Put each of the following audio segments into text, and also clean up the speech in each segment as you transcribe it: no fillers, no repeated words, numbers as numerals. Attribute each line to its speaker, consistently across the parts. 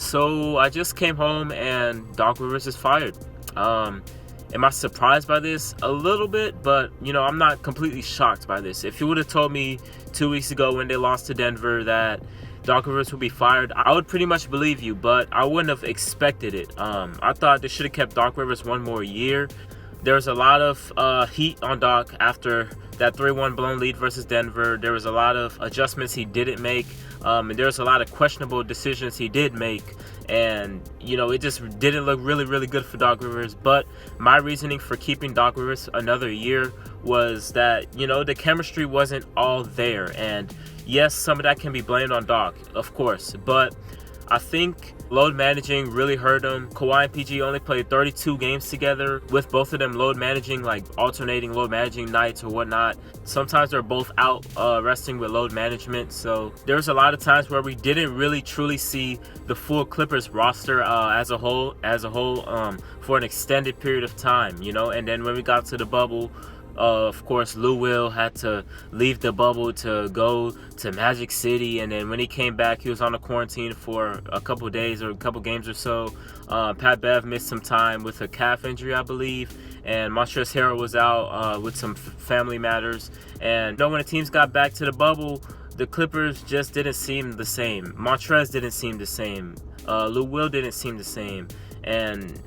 Speaker 1: So I just came home and Doc Rivers is fired. Am I surprised by this? A little bit, but I'm not completely shocked by this. If you would have told me 2 weeks ago when they lost to Denver that Doc Rivers would be fired, I would pretty much believe you, but I wouldn't have expected it. I thought they should have kept Doc Rivers one more year. There was a lot of heat on Doc after that 3-1 blown lead versus Denver. There was a lot of adjustments he didn't make, and there was a lot of questionable decisions he did make. And, it just didn't look really, really good for Doc Rivers. But my reasoning for keeping Doc Rivers another year was that, the chemistry wasn't all there. And yes, some of that can be blamed on Doc, of course. But I think load managing really hurt him. Kawhi and PG only played 32 games together, with both of them load managing, like alternating load managing nights or whatnot. Sometimes they're both out resting with load management. So there's a lot of times where we didn't really truly see the full Clippers roster as a whole for an extended period of time, And then when we got to the bubble, of course, Lou Will had to leave the bubble to go to Magic City, and then when he came back, he was on a quarantine for a couple days or a couple games or so. Pat Bev missed some time with a calf injury, I believe, and Montrezl Harrell was out with some family matters. And when the teams got back to the bubble, the Clippers just didn't seem the same. Montrezl didn't seem the same. Lou Will didn't seem the same, and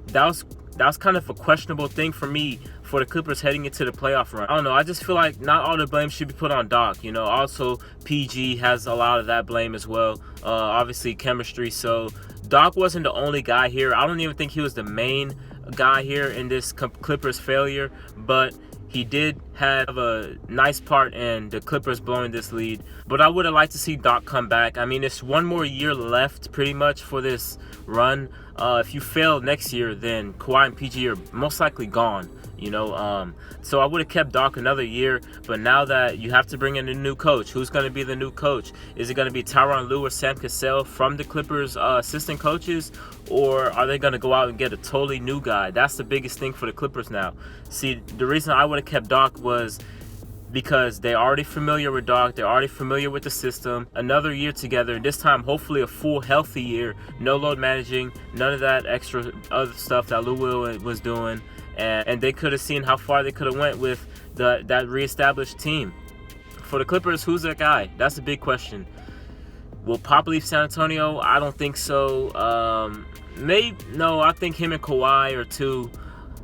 Speaker 1: that was kind of a questionable thing for me for the Clippers heading into the playoff run. I don't know. I just feel like not all the blame should be put on Doc. Also PG has a lot of that blame as well. Obviously chemistry. So Doc wasn't the only guy here. I don't even think he was the main guy here in this Clippers failure, but he did have a nice part in the Clippers blowing this lead. But I would have liked to see Doc come back. I mean, it's one more year left pretty much for this run. If you fail next year, then Kawhi and PG are most likely gone. So I would have kept Doc another year, but now that you have to bring in a new coach, who's going to be the new coach? Is it going to be Tyronn Lue or Sam Cassell from the Clippers assistant coaches, or are they going to go out and get a totally new guy? That's the biggest thing for the Clippers now. See, the reason I would have kept Doc was because they're already familiar with Doc, they're already familiar with the system. Another year together, this time hopefully a full healthy year, no load managing, none of that extra other stuff that Lou Will was doing. And they could have seen how far they could have went with that reestablished team. For the Clippers, who's that guy? That's a big question. Will Pop leave San Antonio? I don't think so. No, I think him and Kawhi are two.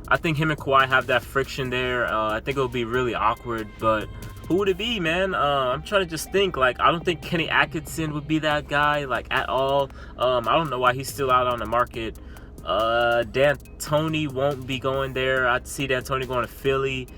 Speaker 1: I think him and Kawhi have that friction there. I think it'll be really awkward, but who would it be, man? I'm trying to just think. I don't think Kenny Atkinson would be that guy, at all. I don't know why he's still out on the market. D'Antoni won't be going there. I'd see D'Antoni going to Philly.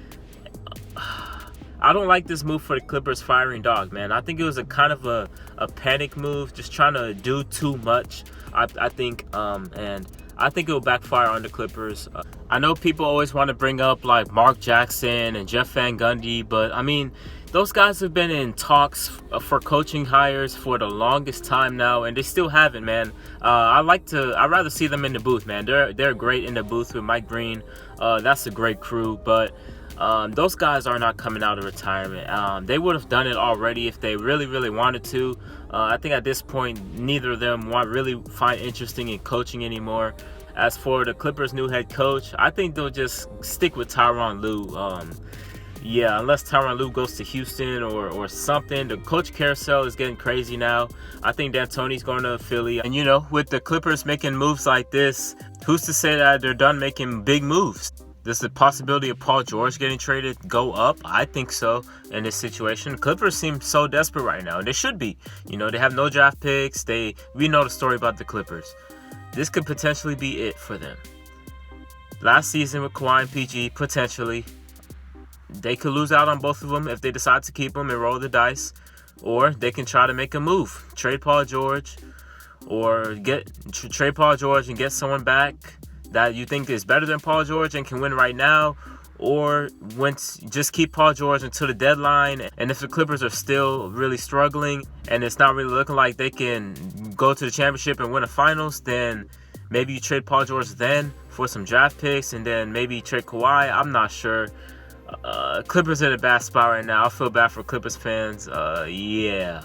Speaker 1: I don't like this move for the Clippers firing Doc, man. I think it was a kind of a panic move, just trying to do too much. I think, and I think it will backfire on the Clippers. I know people always want to bring up Mark Jackson and Jeff Van Gundy, but I mean, those guys have been in talks for coaching hires for the longest time now, and they still haven't, man. I'd rather see them in the booth, man. They're great in the booth with Mike Breen. That's a great crew, but those guys are not coming out of retirement. They would have done it already if they really, really wanted to. I think at this point, neither of them really find interesting in coaching anymore. As for the Clippers' new head coach, I think they'll just stick with Tyronn Lue. Yeah, unless Tyronn Lue goes to Houston or something. The coach carousel is getting crazy now. I think D'Antoni's going to Philly. And, with the Clippers making moves like this, who's to say that they're done making big moves? Does the possibility of Paul George getting traded go up? I think so in this situation. Clippers seem so desperate right now, and they should be. They have no draft picks. We know the story about the Clippers. This could potentially be it for them. Last season with Kawhi and PG, potentially. They could lose out on both of them if they decide to keep them and roll the dice. Or they can try to make a move. Trade Paul George. Or trade Paul George and get someone back that you think is better than Paul George and can win right now. Or just keep Paul George until the deadline. And if the Clippers are still really struggling and it's not really looking like they can go to the championship and win a finals, then maybe you trade Paul George then for some draft picks and then maybe trade Kawhi. I'm not sure. Clippers in a bad spot right now. I feel bad for Clippers fans. Yeah.